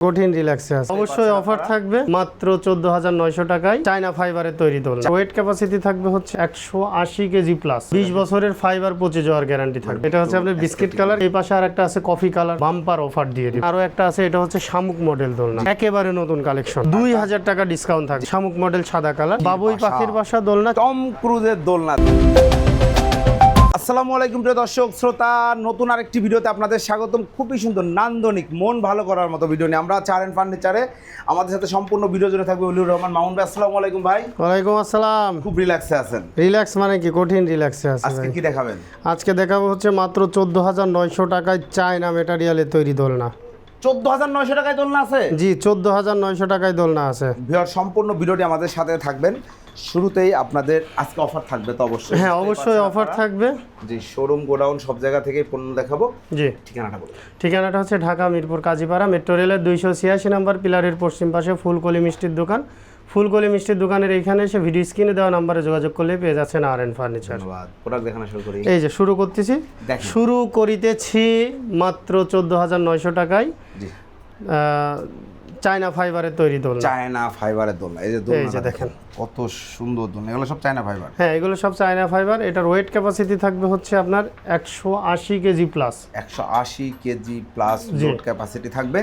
কঠিন রিল্যাক্সে আছে অবশ্যই অফার থাকবে মাত্র 14900 টাকায় চায়না ফাইবারের তৈরি দোলনা। ওয়েট ক্যাপাসিটি থাকবে হচ্ছে 180 কেজি প্লাস, 20 বছরের ফাইবার পচে যাওয়ার গ্যারান্টি থাকবে। এটা হচ্ছে আপনার বিস্কিট কালার, এই পাশে আর একটা আছে কফি কালার, বাম্পার অফার দিয়ে দিবে। আরো একটা আছে, এটা হচ্ছে শামুক মডেল দোলনা, একেবারে নতুন কালেকশন, 2000 টাকা ডিসকাউন্ট থাকবে। শামুক মডেল সাদা কালার, বাবুই পাখির বাসা দোলনা, টম ক্রুজের দোলনা। আসসালামু আলাইকুম প্রিয় দর্শক শ্রোতা, নতুন আরেকটি ভিডিওতে আপনাদের স্বাগতম। খুবই সুন্দর নান্দনিক মন ভালো করার মতো ভিডিও নিয়ে আমরা চার এন্ড ফার্নিচারে, আমাদের সাথে সম্পূর্ণ ভিডিও জুড়ে থাকবে ওলিউর রহমান মামুন ভাই। আসসালামু আলাইকুম ভাই। ওয়ালাইকুম আসসালাম। খুব রিল্যাক্সে আছেন? রিল্যাক্স মানে কি, কঠিন রিল্যাক্সে আছে। আজকে কি দেখাবেন? আজকে দেখাবো হচ্ছে মাত্র 14900 টাকায় চায়না ম্যাটেরিয়ালের তৈরি দোলনা। 14900 টাকায় দোলনা আছে? জি, 14900 টাকায় দোলনা আছে। ভিউয়ার সম্পূর্ণ ভিডিওটি আমাদের সাথে থাকবেন। শুরুতেই আপনাদের আজকে অফার থাকবে তো অবশ্যই? হ্যাঁ, অবশ্যই অফার থাকবে। জি, শোরুম গোডাউন সব জায়গা থেকেই পণ্য দেখাবো। জি, ঠিকানাটা বলুন। ঠিকানাটা হচ্ছে ঢাকা মিরপুর কাজীপাড়া, মেট্রো রেলের 286 নম্বর পিলারের পশ্চিম পাশে ফুলকলি মিষ্টির দোকান। ফুলকলি মিষ্টির দোকানের এইখানে এসে ভিডিও স্ক্রিনে দেওয়া নাম্বারে যোগাযোগ করলে পেয়ে যাচ্ছেন আর এন ফার্নিচার। ধন্যবাদ। প্রোডাক্ট দেখানো শুরু করি। এই যে শুরু করতেছি, শুরু করিতেছি মাত্র 14900 টাকায়। জি, চায়না ফাইবারের তৈরি দোলনা। চায়না ফাইবারের দোলনা। এই যে দোলনা দেখেন কত সুন্দর দোলনা, এগুলো সব চায়না ফাইবার। হ্যাঁ, এগুলো সব চায়না ফাইবার। এটার ওয়েট ক্যাপাসিটি থাকবে হচ্ছে আপনার 180 KG plus. 180 KG plus load capacity থাকবে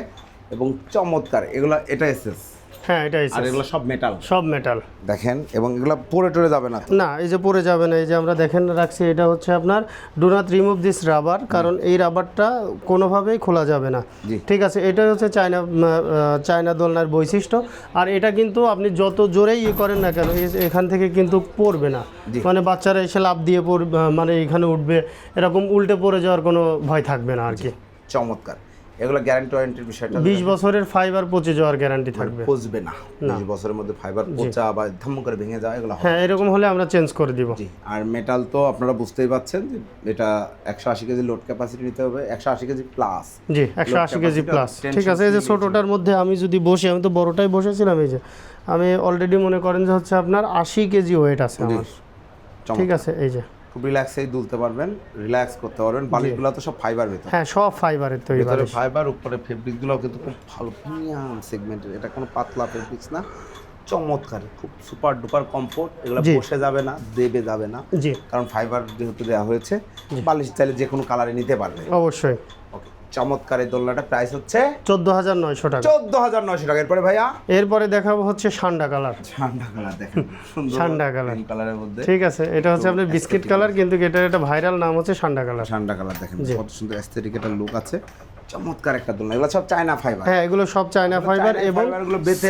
এবং চমৎকার এগুলো। এটা এসএস? হ্যাঁ, এটা আর এগুলো সব মেটাল? সব মেটাল দেখেন, এবং এগুলো পরে টরে যাবে না? না, এই যে পরে যাবে না। এই যে আমরা দেখেন রাখছি, এটা হচ্ছে আপনার do not remove this rubber, কারণ এই রাবারটা কোনোভাবেই খোলা যাবে না। ঠিক আছে, এটা হচ্ছে চায়না দোলনার বৈশিষ্ট্য। আর এটা কিন্তু আপনি যত জোরেই করেন না কেন, এখান থেকে কিন্তু পড়বে না। মানে বাচ্চারা এসে লাফ দিয়ে মানে এখানে উঠবে, এরকম উল্টে পড়ে যাওয়ার কোনো ভয় থাকবে না আর কি। চমৎকার। এগুলো গ্যারান্টি ওয়ারেন্টির বিষয়টা? 20 বছরের ফাইবার পচে যাওয়ার গ্যারান্টি থাকবে, পচবে না। 20 বছরের মধ্যে ফাইবার পচা বা ধাম করে ভেঙে যাওয়া এগুলো? হ্যাঁ, এরকম হলে আমরা চেঞ্জ করে দিব। জি। আর মেটাল তো আপনারা বুঝতেই পাচ্ছেন যে এটা 180 কেজি লোড ক্যাপাসিটি নিতে হবে, 180 কেজি প্লাস। জি, 180 কেজি প্লাস। ঠিক আছে, এই যে ছোটটার মধ্যে আমি যদি বসি, আমি তো বড়টাই বসেছিলাম, এই যে আমি অলরেডি মনে করেন যে হচ্ছে আপনার 80 কেজি ওয়েট আছে আমার। ঠিক আছে, এই যে খুব রিল্যাক্সেই দুলতে পারবেন, রিল্যাক্স করতে পারবেন। বালিশগুলো তো সব ফাইবার ভিতরে? হ্যাঁ, সব ফাইবারের তৈরি। ভিতরে ফাইবার, উপরে ফেব্রিকগুলো কিন্তু খুব ভালো প্রিমিয়াম সেগমেন্টের। এটা কোনো পাতলা ফেব্রিক্স না, চমৎকার, খুব সুপার ডুপার কমফোর্ট। এগুলো বসে যাবে না, দেবে যাবে না, জি, কারণ ফাইবার যেহেতু দেওয়া হয়েছে। বালিশ চাইলে যে কোনো কালারে নিতে পারবে অবশ্যই। ওকে, চমৎকার। এই দোলনাটা প্রাইস হচ্ছে 14900 টাকা। 14900 টাকা। এরপরে ভাইয়া, এরপরে দেখাবো হচ্ছে সান্ডা কালার। সান্ডা কালার দেখেন, সুন্দর সান্ডা কালার কালারের মধ্যে। ঠিক আছে, এটা হচ্ছে আপনার বিস্কিট কালার, কিন্তু এটার একটা ভাইরাল নাম হচ্ছে সান্ডা কালার। সান্ডা কালার দেখেন কত সুন্দর অ্যাস্থেটিক একটা লুক আছে। চমৎকার একটা দোলনা। এগুলো সব চায়না ফাইবার? হ্যাঁ, এগুলো সব চায়না ফাইবার এবং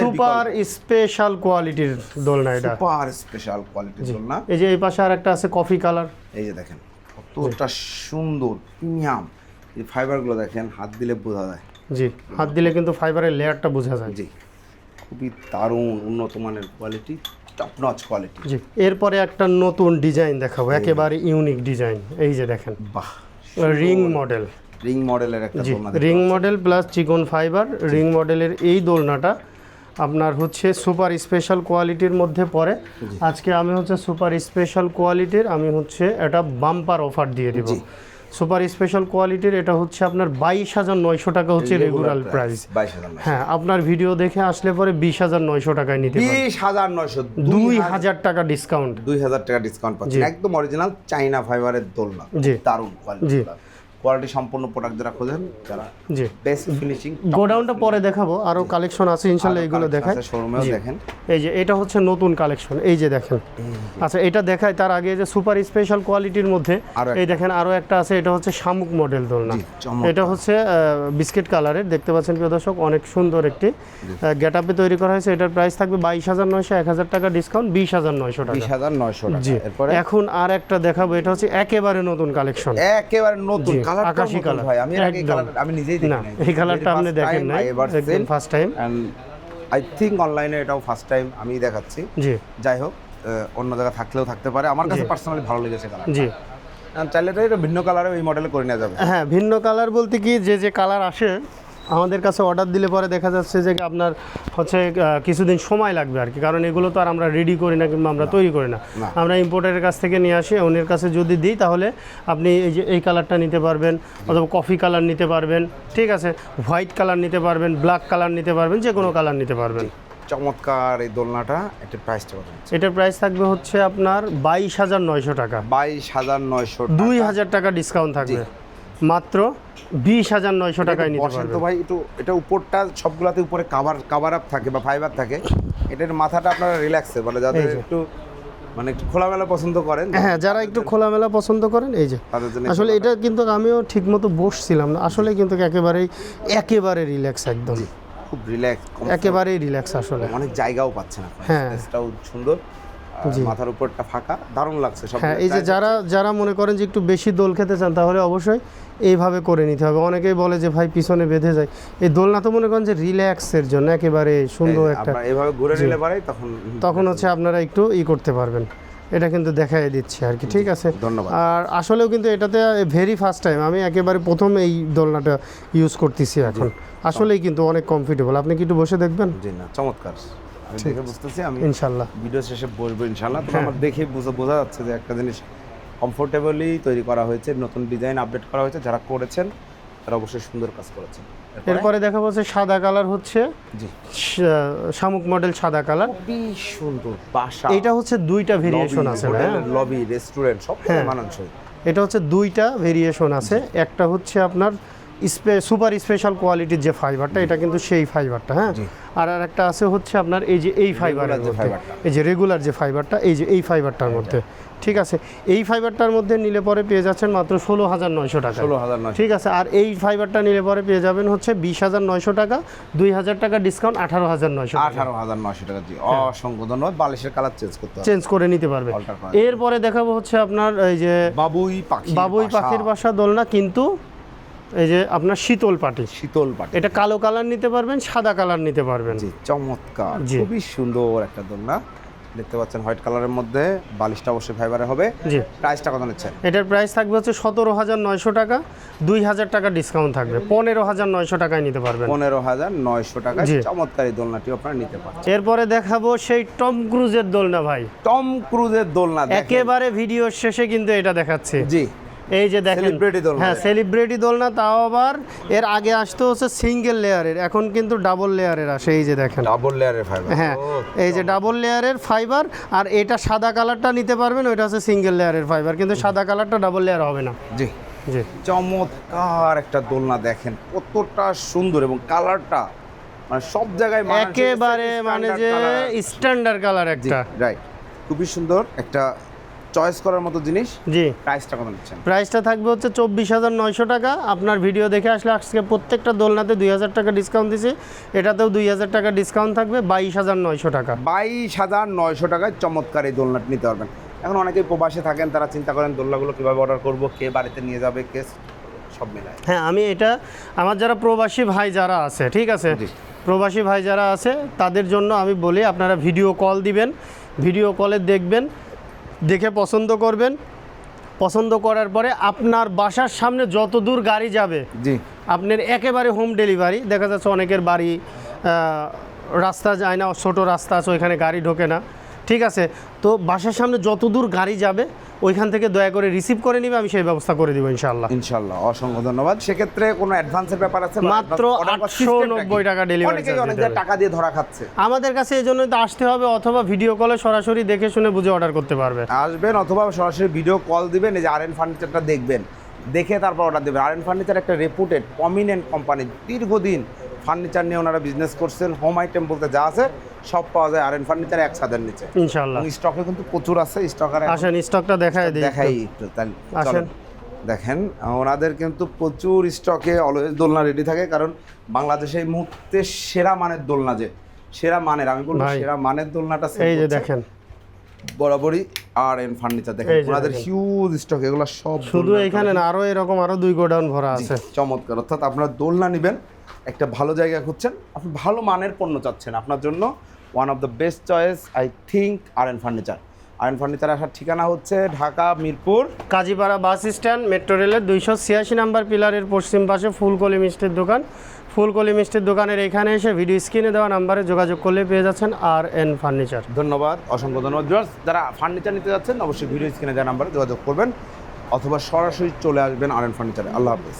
সুপার স্পেশাল কোয়ালিটির দোলনা। এটা সুপার স্পেশাল কোয়ালিটির দোলনা। এই যে এই পাশে আরেকটা আছে কফি কালার। এই যে দেখেন কতটা সুন্দর প্রিমিয়াম। এই ফাইবারগুলো দেখেন, হাত দিলে বোঝা যায়। জি, হাত দিলে কিন্তু ফাইবারের লেয়ারটা বোঝা যায়। জি, খুবই দারুণ উন্নত মানের কোয়ালিটি, টপ নচ কোয়ালিটি। জি, এরপরে একটা নতুন ডিজাইন দেখাবো, একেবারে ইউনিক ডিজাইন। এই যে দেখেন, বাহ, রিং মডেল। রিং মডেলের একটা দোলনা। রিং মডেল প্লাস চিকন ফাইবার। রিং মডেলের এই দোলনাটা আপনার হচ্ছে সুপার স্পেশাল কোয়ালিটির মধ্যে পড়ে। আজকে আমি হচ্ছে সুপার স্পেশাল কোয়ালিটির আমি হচ্ছে এটা বাম্পার অফার দিয়ে দিব। সুপার স্পেশাল কোয়ালিটির এটা হচ্ছে আপনার 22900 টাকা হচ্ছে রেগুলার প্রাইস। হ্যাঁ, আপনার ভিডিও দেখে আসলে পরে 20900 টাকায় নিতে পারবেন। 20900, 2000 টাকা ডিসকাউন্ট। 2000 টাকা ডিসকাউন্ট পাচ্ছেন। একদম অরিজিনাল চায়না ফাইবারের দোলনা, দারুণ কোয়ালিটি। কোয়ালিটি সম্পূর্ণ প্রোডাক্ট যারা খোঁজেন, যারা জি বেস্ট ফিনিশিং। গোডাউনটা পরে দেখাবো, আরো কালেকশন আছে ইনশাআল্লাহ, এগুলো দেখাই। শোরুমেও দেখেন। এই যে এটা হচ্ছে নতুন কালেকশন, এই যে দেখেন। আচ্ছা, এটা দেখাই তার আগে যে সুপার স্পেশাল কোয়ালিটির মধ্যে এই দেখেন আরো একটা আছে, এটা হচ্ছে শামুক মডেল দোলনা। এটা হচ্ছে বিস্কিট কালারের, দেখতে পাচ্ছেন প্রিয় দর্শক, অনেক সুন্দর একটি গেটআপে তৈরি করা হয়েছে। এটার প্রাইস থাকবে 22900, 1000 টাকা ডিসকাউন্ট, 20900 টাকা। 20900 টাকা। এরপরে এখন আর একটা দেখাবো, এটা হচ্ছে একেবারে নতুন কালেকশন, একেবারে নতুন কালার, আকাশী কালার। ভাই আমি আগে কালার আমি নিজেই দেখি না, এই কালারটা আপনি দেখেন নাই, একদম first time. And I think অনলাইনে এটাও ফার্স্ট টাইম আমি দেখাচ্ছি। জি, যাই হোক, অন্য জায়গা থাকলেও থাকতে পারে, আমার কাছে পার্সোনালি ভালো লেগেছে কালার। জি, চাইলে তো এটা ভিন্ন কালারে এই মডেলে করে নেওয়া যাবে। হ্যাঁ, ভিন্ন কালার বলতে কি, যে কালার আসে আমাদের কাছে অর্ডার দিলে পরে দেখা যাচ্ছে যে আপনার হচ্ছে কিছুদিন সময় লাগবে আর কি, কারণ এগুলো তো আর আমরা রেডি করি না কিংবা আমরা তৈরি করি না, আমরা ইম্পোর্টারের কাছ থেকে নিয়ে আসি। ওনের কাছে যদি দিই তাহলে আপনি এই যে এই কালারটা নিতে পারবেন, অথবা কফি কালার নিতে পারবেন, ঠিক আছে, হোয়াইট কালার নিতে পারবেন, ব্ল্যাক কালার নিতে পারবেন, যে কোনো কালার নিতে পারবেন। চমৎকার এই দোলনাটা, এটার প্রাইসটা কত? এটার প্রাইস থাকবে হচ্ছে আপনার 22,900 টাকা। 22,900, 2,000 টাকা ডিসকাউন্ট থাকবে, মাত্র 20,900 টাকায় নিতে বসেন পারবেন। তো ভাই একটু, এটা উপরটা সবগুলাতে উপরে কাভার আপ থাকে বা ফাইবার থাকে, এটার মাথাটা আপনারা রিল্যাক্সে মানে যাদের একটু মানে একটু খোলামেলা পছন্দ করেন, হ্যাঁ যারা একটু খোলামেলা পছন্দ করেন, এই যে তাদের জন্য আসলে এটা কিন্তু আমিও ঠিকমতো বসছিলাম না আসলে, কিন্তু একেবারে রিল্যাক্স, একদম খুব রিল্যাক্স, একেবারেই রিল্যাক্স আসলে। অনেক জায়গাও পাচ্ছেন আপনারা, হ্যাঁ। স্পেসটাও সুন্দর, মাথার উপরটা ফাঁকা, দারুণ লাগছে সব। হ্যাঁ, এই যে যারা মনে করেন যে একটু বেশি দোল খেতে চান, তাহলে অবশ্যই এইভাবে করে নিতে হবে। অনেকেই বলে যে ভাই পিছনে বেঁধে যায়, এই দোলনা তো মনে করেন যে রিল্যাক্সের জন্য একেবারে সুন্দর একটা, আপনারা এইভাবে ঘুরে নিলে পারে তখন হচ্ছে আপনারা একটু করতে পারবেন। এটা কিন্তু দেখাই দিচ্ছি আর কি, ঠিক আছে, ধন্যবাদ। আর আসলেও কিন্তু এটাতে ভেরি ফার্স্ট টাইম আমি একেবারে প্রথম এই দোলনাটা ইউজ করতেছি এখন, আসলেই কিন্তু অনেক কমফোর্টেবল। আপনি কি একটু বসে দেখবেন? জি না, চমৎকার, আমি দেখে বুঝতেছি, আমি ইনশাল্লাহ ভিডিও শেষে বসবো ইনশাল্লাহ। তো আমার দেখে বোঝা যাচ্ছে যে একটা জিনিস কমফোর্টেবলি তৈরি করা হয়েছে, নতুন ডিজাইন আপডেট করা হয়েছে, যারা করেছেন তারা অবশ্যই সুন্দর কাজ করেছেন। এরপরে দেখা যাচ্ছে সাদা কালার, হচ্ছে জি শামুক মডেল সাদা কালার, খুবই সুন্দর বাসা। এটা হচ্ছে দুইটা ভেরিয়েশন আছে, হ্যাঁ লবি, রেস্টুরেন্ট সব মানানসই। এটা হচ্ছে দুইটা ভেরিয়েশন আছে, একটা হচ্ছে আপনার সুপার স্পেশাল কোয়ালিটির যে ফাইবারটা, এটা কিন্তু সেই ফাইবারটা, হ্যাঁ, আর একটা আছে হচ্ছে আপনার এই যে এই ফাইবারের মধ্যে, এই যে রেগুলার যে ফাইবারটা, এই যে এই ফাইবারটার মধ্যে, ঠিক আছে। এই ফাইবারটার মধ্যে নিলে পরে পেয়ে যাচ্ছেন মাত্র 16,900 টাকা, 16,900, ঠিক আছে। আর এই ফাইবারটা নিলে পরে পেয়ে যাবেন হচ্ছে 20,900 টাকা, 2,000 টাকা ডিসকাউন্ট, 18,900 টাকা। 18,900 টাকা। জি, অসংখ্য ধন্যবাদ। বালিশের কালার চেঞ্জ করে নিতে পারবে। এরপরে দেখাবো হচ্ছে আপনার এই যে বাবুই পাখির বাসা দোলনা, কিন্তু এই যে আপনার শীতল পাটি, এটা কালো কালার নিতে পারবেন, সাদা কালার নিতে পারবেন। জি, চমৎকার, খুবই সুন্দর একটা দোলনা দেখতে পাচ্ছেন, হোয়াইট কালারের মধ্যে, বালিশটা অবশ্যই ফাইবারে হবে। জি, প্রাইসটা কত নিচ্ছেন? এটার প্রাইস থাকবে হচ্ছে 17,900 টাকা, 2,000 টাকা ডিসকাউন্ট থাকবে, 15,900 টাকায় নিতে পারবেন। 15,900 টাকা চমৎকার এই দোলনাটি আপনারা নিতে পারবেন। এরপরে দেখাবো সেই টম ক্রুজের দোলনা ভাই, টম ক্রুজের দোলনা, একেবারে ভিডিওর শেষে কিন্তু এটা দেখাচ্ছে। জি, এই যে দেখেন, হ্যাঁ সেলিব্রিটি দোলনা, তাও আবার এর আগে আসতে হচ্ছে সিঙ্গেল লেয়ারের, এখন কিন্তু ডাবল লেয়ারের আসে। এই যে দেখেন, ডাবল লেয়ারের ফাইবার, হ্যাঁ এই যে ডাবল লেয়ারের ফাইবার, আর এটা সাদা কালারটা নিতে পারবেন, ওইটা হচ্ছে সিঙ্গেল লেয়ারের ফাইবার, কিন্তু সাদা কালারটা ডাবল লেয়ার হবে না। জি জি, চমৎকার একটা দোলনা, দেখেন কতটা সুন্দর, এবং কালারটা মানে সব জায়গায় একেবারে মানে যে স্ট্যান্ডার্ড কালার একটা, রাইট, খুবই সুন্দর একটা চয়েস করার মতো জিনিস। জি, প্রাইসটা কত নিচ্ছেন? প্রাইসটা থাকবে হচ্ছে 24,900 টাকা। আপনার ভিডিও দেখে আসলে আজকে প্রত্যেকটা দোলনাতে 2,000 টাকা ডিসকাউন্ট দিছি, এটাতেও 2,000 টাকা ডিসকাউন্ট থাকবে, 22,900 টাকা। 22,900 টাকায় চমৎকার এই দোলনাটা নিতে পারবেন। এখন অনেকেই প্রবাসে থাকেন, তারা চিন্তা করেন দোলনাগুলো কীভাবে অর্ডার করব, কে বাড়িতে নিয়ে যাবে, কে সব মিলায়। হ্যাঁ, আমি এটা আমার যারা প্রবাসী ভাই যারা আছে, ঠিক আছে, প্রবাসী ভাই যারা আছে তাদের জন্য আমি বলি, আপনারা ভিডিও কল দিবেন, ভিডিও কলে দেখবেন, দেখে পছন্দ করবেন, পছন্দ করার পরে আপনার বাসার সামনে যত দূর গাড়ি যাবে, জি, আপনার একেবারে হোম ডেলিভারি। দেখা যাচ্ছে অনেকের বাড়ি রাস্তা যায় না, ছোটো রাস্তা আছে, ওইখানে গাড়ি ঢোকে না, ঠিক আছে, তো বাসার সামনে যত দূর গাড়ি যাবে ওইখান থেকে দয়া করে রিসিভ করে নিবে, আমি সেই ব্যবস্থা করে দিব ইনশাআল্লাহ। ইনশাআল্লাহ, অসংখ্য ধন্যবাদ। সেক্ষেত্রে কোনো অ্যাডভান্সের ব্যাপার আছে? মাত্র 890 টাকা ডেলিভারি চার্জ। অনেকে টাকা দিয়ে ধরা খাচ্ছে আমাদের কাছে, এই জন্য তো আসতে হবে, অথবা ভিডিও কলে সরাসরি দেখে শুনে বুঝে অর্ডার করতে পারবে। আসবেন অথবা সরাসরি ভিডিও কল দিবেন, এই যে আরএন ফার্নিচারটা দেখবেন, দেখে তারপর অর্ডার দেবেন। আরএন ফার্নিচার একটা রেপুটেড প্রমিনেন্ট কোম্পানি, দীর্ঘদিন ফার্নিচার নিয়ে ওনারা বিজনেস করছেন, হোম আইটেম বলতে যা আছে সব পাওয়া যায় আরএন ফার্নিচার এক ছাদের নিচে ইনশাআল্লাহ। স্টকে কিন্তু প্রচুর আছে, স্টকারে আসেন, স্টকটা দেখাই একটু, তাহলে আসেন দেখেন, ওনাদের কিন্তু প্রচুর স্টকে অলওয়েজ দোলনা রেডি থাকে, কারণ বাংলাদেশে এই মুহূর্তে সেরা মানের দোলনা, যে সেরা মানের, আমি বলবো সেরা মানের দোলনাটা এই যে দেখেন বরাবরই আরএন ফার্নিচার, দেখেন ওনাদের হিউজ স্টক, এগুলো সব শুধু এখানে না, আরো এরকম আরো 2 গোডাউন ভরা আছে। চমৎকার, অর্থাৎ আপনারা দোলনা নেবেন, একটা ভালো জায়গা খুঁজছেন, আপনি ভালো মানের পণ্য চাচ্ছেন, আপনার জন্য one of the best choice I think R furniture. Ion furniture আসার ঠিকানা হচ্ছে Dhaka Mirpur Kazipara bus stand, metro রেলের 286 নাম্বার পিলারের পশ্চিম পাশে ফুলকলি মিষ্টির দোকান। ফুলকলি মিষ্টির দোকানের এখানে এসে ভিডিও স্ক্রিনে দেওয়া নাম্বারে যোগাযোগ করলে পেয়ে যাচ্ছেন RN ফার্নিচার। ধন্যবাদ, অসংখ্য ধন্যবাদ ভিউয়ার্স। যারা ফার্নিচার নিতে যাচ্ছেন অবশ্যই ভিডিও স্ক্রিনে দেওয়া নাম্বারে যোগাযোগ করবেন অথবা সরাসরি চলে আসবেন RN ফার্নিচারে। আল্লাহ হাফেজ।